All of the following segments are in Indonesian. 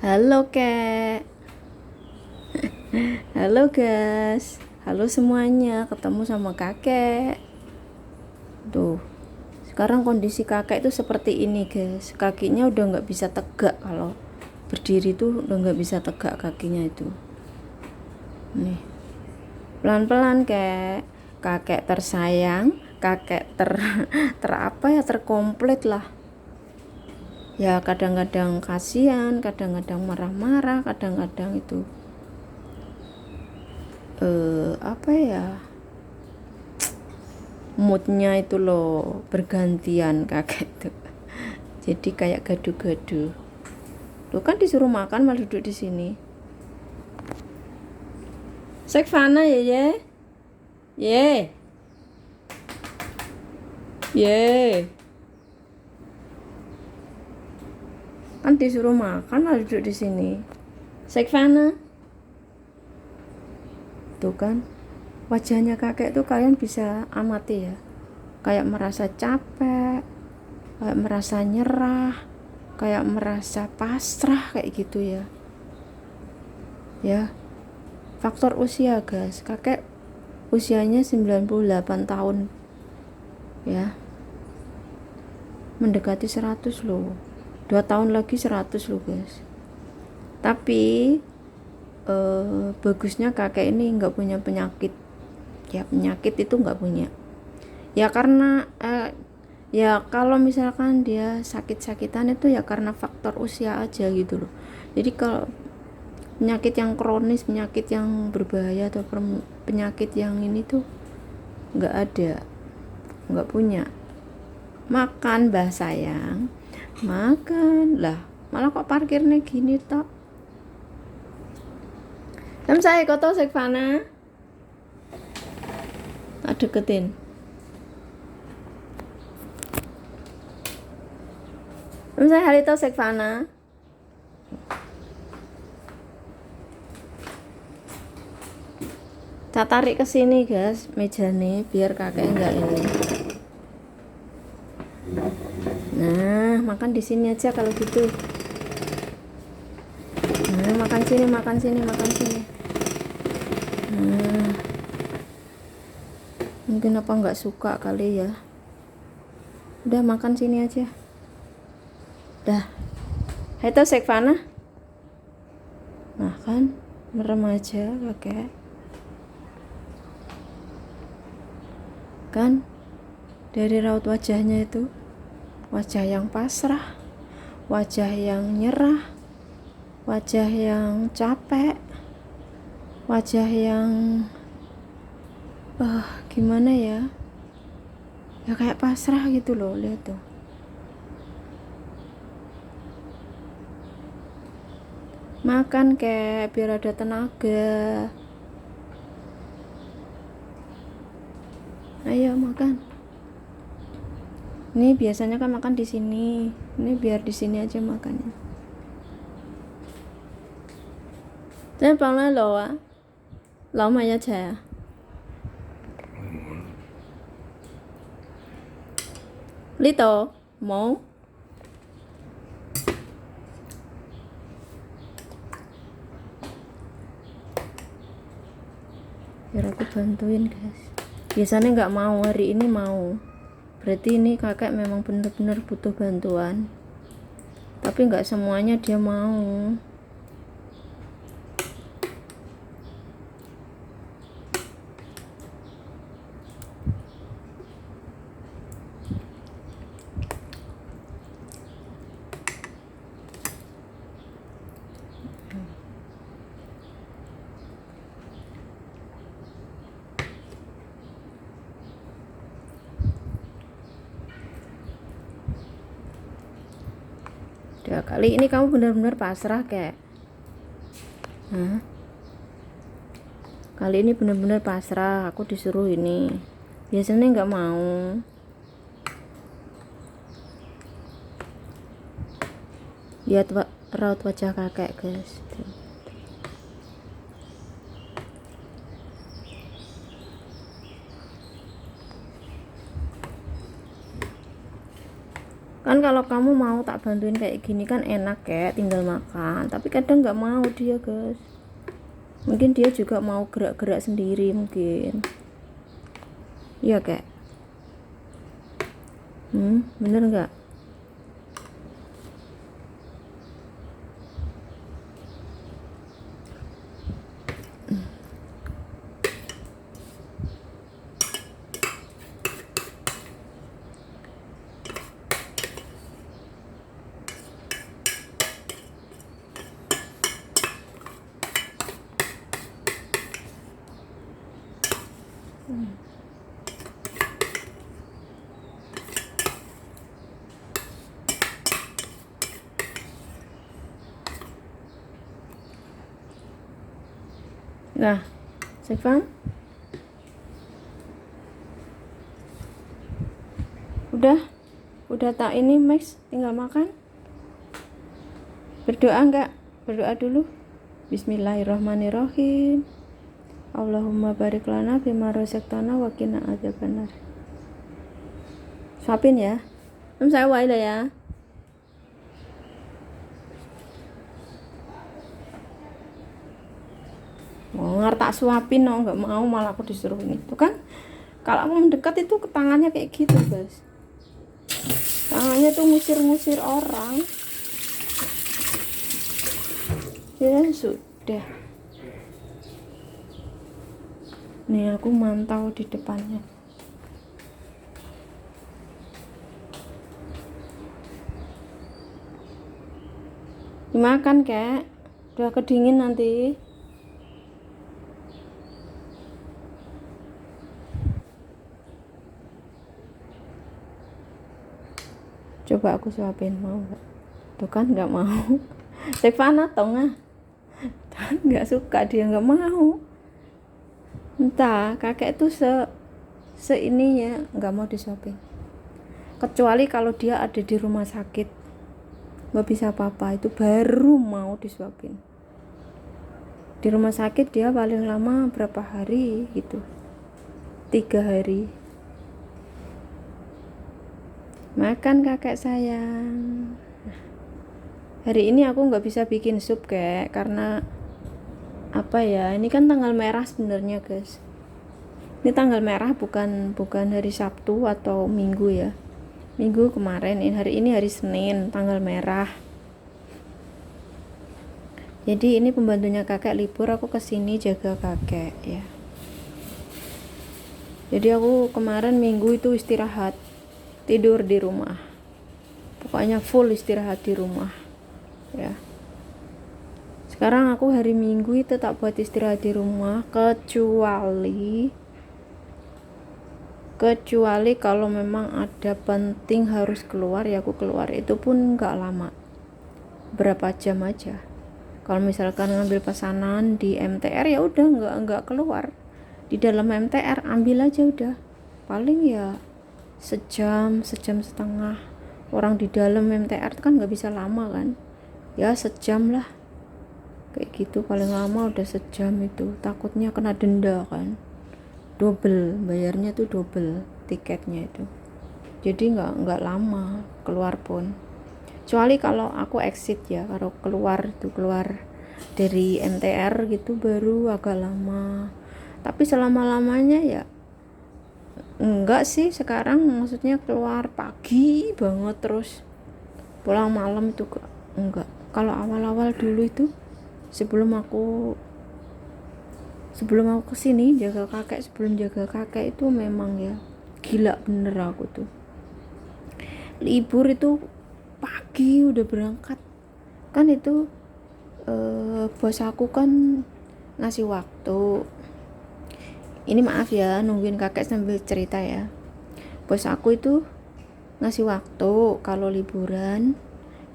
Halo kek, halo guys, halo semuanya, ketemu sama kakek. Tuh, sekarang kondisi kakek itu seperti ini guys, kakinya udah nggak bisa tegak. Kalau berdiri tuh udah nggak bisa tegak kakinya itu. Nih, pelan-pelan kek, kakek tersayang, kakek ter apa ya, terkomplit lah. Ya kadang-kadang kasihan, kadang-kadang marah-marah, kadang-kadang itu apa ya, moodnya itu loh bergantian kakek itu. Jadi kayak gaduh-gaduh. Lo kan disuruh makan malah duduk di sini. Sekvana ya ye, ye, ye. Kan disuruh makan malah duduk di sini. Sekvana, tuh kan wajahnya kakek tuh kalian bisa amati ya. Kayak merasa capek, kayak merasa nyerah, kayak merasa pasrah kayak gitu ya. Ya, faktor usia guys, kakek usianya 98 tahun ya, mendekati 100 loh, 2 tahun lagi 100 loh guys. Tapi bagusnya kakek ini nggak punya penyakit ya, penyakit itu nggak punya ya, karena ya kalau misalkan dia sakit-sakitan itu ya karena faktor usia aja gitu loh. Jadi kalau penyakit yang kronis, penyakit yang berbahaya atau penyakit yang ini tuh nggak ada, nggak punya. Makan bah sayang, makan lah, malah kok parkirnya gini tok. Saya koto Sekvana tak deketin. Saya Halito Sekvana. Tak tarik ke sini guys meja nih biar kakek enggak ini. Nah, makan di sini aja kalau gitu. Nah, makan sini, makan sini, makan sini. Nah, mungkin apa nggak suka kali ya. Udah makan sini aja. Dah. Itu Sekvana. Nah kan, merem aja kakek. Kan dari raut wajahnya itu, wajah yang pasrah, wajah yang nyerah, wajah yang capek, wajah yang gimana ya, ya kayak pasrah gitu loh. Lihat tuh, makan kayak biar ada tenaga. Ayo makan. Ini biasanya kan makan di sini, ini biar di sini aja makannya. Jangan panggil lo ah, lo mah ya cah. Lito, mau? Biar aku bantuin guys. Biasanya nggak mau, hari ini mau. Berarti ini kakek memang benar-benar butuh bantuan. Tapi nggak semuanya dia mau. Udah, kali ini kamu benar-benar pasrah kayak. Kali ini benar-benar pasrah, aku disuruh ini. Biasanya nggak mau. Lihat raut wajah kakek guys. Kan kalau kamu mau tak bantuin kayak gini kan enak kayak tinggal makan, tapi kadang nggak mau dia guys. Mungkin dia juga mau gerak-gerak sendiri mungkin. Iya kayak bener nggak? Nah, Sevan udah tak ini Max, tinggal makan. Berdoa enggak? Berdoa dulu. Bismillahirrahmanirrahim. Allahumma barik lana bima razaqtana wa qina adzabannar. Suapin ya. Saya wae lah ya. Mau tak suapin no, nggak mau, malah aku disuruh ini. Tuh kan, kalau aku mendekat itu ke tangannya kayak gitu guys. Tangannya tuh ngusir-ngusir orang. Ya sudah. Nih aku mantau di depannya. Dimakan kek, udah kedingin nanti. Coba aku suapin, mau nggak? Tuh kan nggak mau. Sevana tongah, nggak suka dia, nggak mau. Entah kakek tuh se ininya nggak mau disuapin. Kecuali kalau dia ada di rumah sakit, nggak bisa apa-apa, itu baru mau disuapin. Di rumah sakit dia paling lama berapa hari gitu, 3 hari. Makan kakek sayang. Hari ini aku nggak bisa bikin sup kayak, karena apa ya, ini kan tanggal merah sebenarnya guys. Ini tanggal merah bukan hari Sabtu atau Minggu ya. Minggu kemarin, hari ini hari Senin, tanggal merah. Jadi ini pembantunya kakek libur, aku kesini jaga kakek ya. Jadi aku kemarin Minggu itu istirahat, tidur di rumah. Pokoknya full istirahat di rumah ya. Sekarang aku hari Minggu itu tak buat istirahat di rumah, kecuali kalau memang ada penting harus keluar ya aku keluar, itu pun nggak lama, berapa jam aja. Kalau misalkan ngambil pesanan di MTR ya udah nggak keluar, di dalam MTR ambil aja udah, paling ya sejam setengah. Orang di dalam MTR kan nggak bisa lama kan ya, sejam lah kayak gitu, paling lama udah sejam itu. Takutnya kena denda kan, double bayarnya tuh, double tiketnya itu. Jadi nggak lama keluar pun, kecuali kalau aku exit ya, kalau keluar dari MTR gitu baru agak lama. Tapi selama-lamanya ya enggak sih sekarang, maksudnya keluar pagi banget terus pulang malam itu enggak. Kalau awal-awal dulu itu sebelum aku kesini jaga kakek, sebelum jaga kakek itu memang ya gila bener aku tuh. Libur itu pagi udah berangkat kan, itu bos aku kan ngasih waktu. Ini maaf ya nungguin kakek sambil cerita ya. Bos aku itu ngasih waktu kalau liburan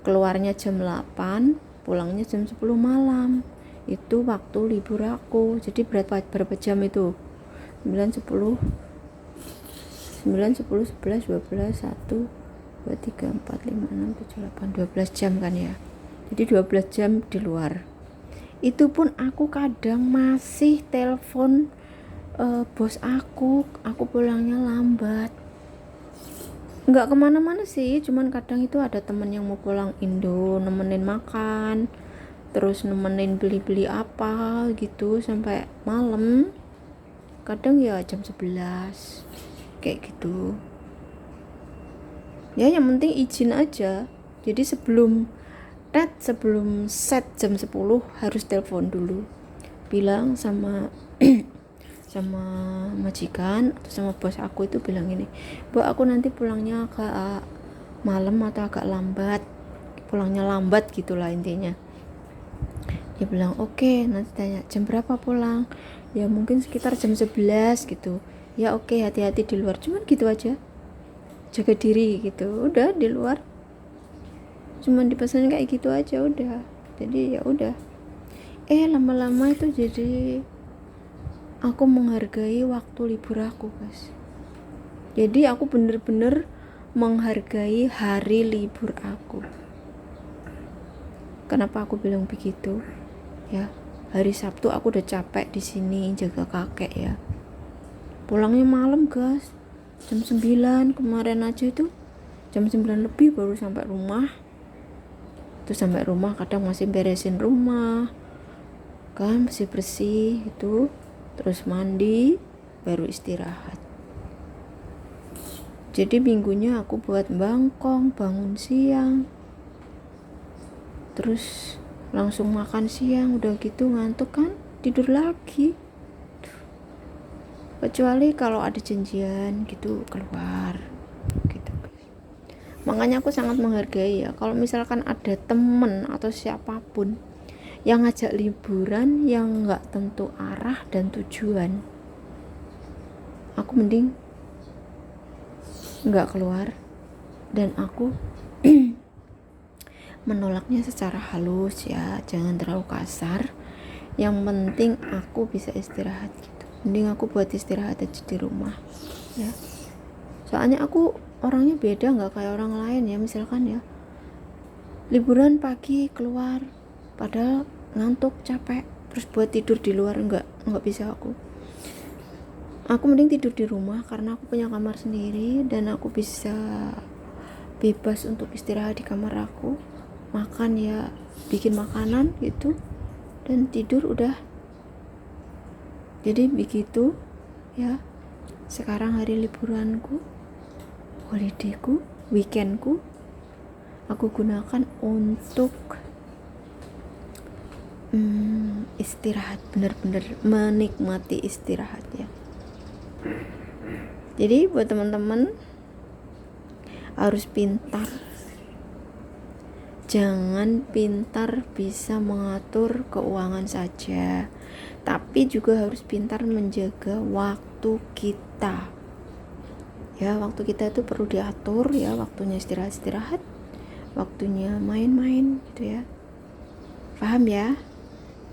keluarnya jam 8, pulangnya jam 10 malam. Itu waktu libur aku. Jadi berapa jam itu? 9, 10, 11, 12, 1, 2, 3, 4, 5, 6, 7, 8, 12 jam kan ya. Jadi 12 jam di luar. Itu pun aku kadang masih telepon bos aku pulangnya lambat. nggak kemana-mana sih, cuman kadang itu ada temen yang mau pulang Indo nemenin makan, terus nemenin beli-beli apa gitu sampai malam, kadang ya jam 11 kayak gitu ya. Yang penting izin aja, jadi sebelum set jam 10 harus telepon dulu, bilang sama sama majikan atau sama bos aku, itu bilang ini, Bu, aku nanti pulangnya agak malam atau agak lambat, pulangnya lambat gitulah intinya. Dia bilang oke. Nanti tanya jam berapa pulang, ya mungkin sekitar jam 11 gitu ya. Oke, hati-hati di luar, cuman gitu aja, jaga diri gitu, udah di luar cuman dipesan kayak gitu aja udah. Jadi ya udah, lama-lama itu jadi aku menghargai waktu libur aku, guys. Jadi aku bener-bener menghargai hari libur aku. Kenapa aku bilang begitu ya? Hari Sabtu aku udah capek di sini jaga kakek ya, pulangnya malam, guys, jam 9. Kemarin aja itu jam 9 lebih baru sampai rumah. Terus sampai rumah kadang masih beresin rumah kan, bersih-bersih itu, terus mandi, baru istirahat. Jadi minggunya aku buat bangkong, bangun siang, terus langsung makan siang, udah gitu ngantuk kan, tidur lagi. Kecuali kalau ada janjian gitu keluar gitu. Makanya aku sangat menghargai ya, kalau misalkan ada temen atau siapapun yang ngajak liburan yang nggak tentu arah dan tujuan, aku mending nggak keluar, dan aku menolaknya secara halus ya, jangan terlalu kasar. Yang penting aku bisa istirahat gitu, mending aku buat istirahat aja di rumah ya. Soalnya aku orangnya beda, nggak kayak orang lain ya. Misalkan ya liburan pagi keluar padahal ngantuk capek, terus buat tidur di luar, nggak bisa aku mending tidur di rumah karena aku punya kamar sendiri dan aku bisa bebas untuk istirahat di kamar aku, makan ya bikin makanan gitu dan tidur udah. Jadi begitu ya. Sekarang hari liburanku, holidayku, weekendku aku gunakan untuk istirahat, bener-bener menikmati istirahat ya. Jadi buat teman-teman harus pintar, jangan pintar bisa mengatur keuangan saja, tapi juga harus pintar menjaga waktu kita ya. Waktu kita itu perlu diatur ya, waktunya istirahat, waktunya main-main gitu ya. Paham ya?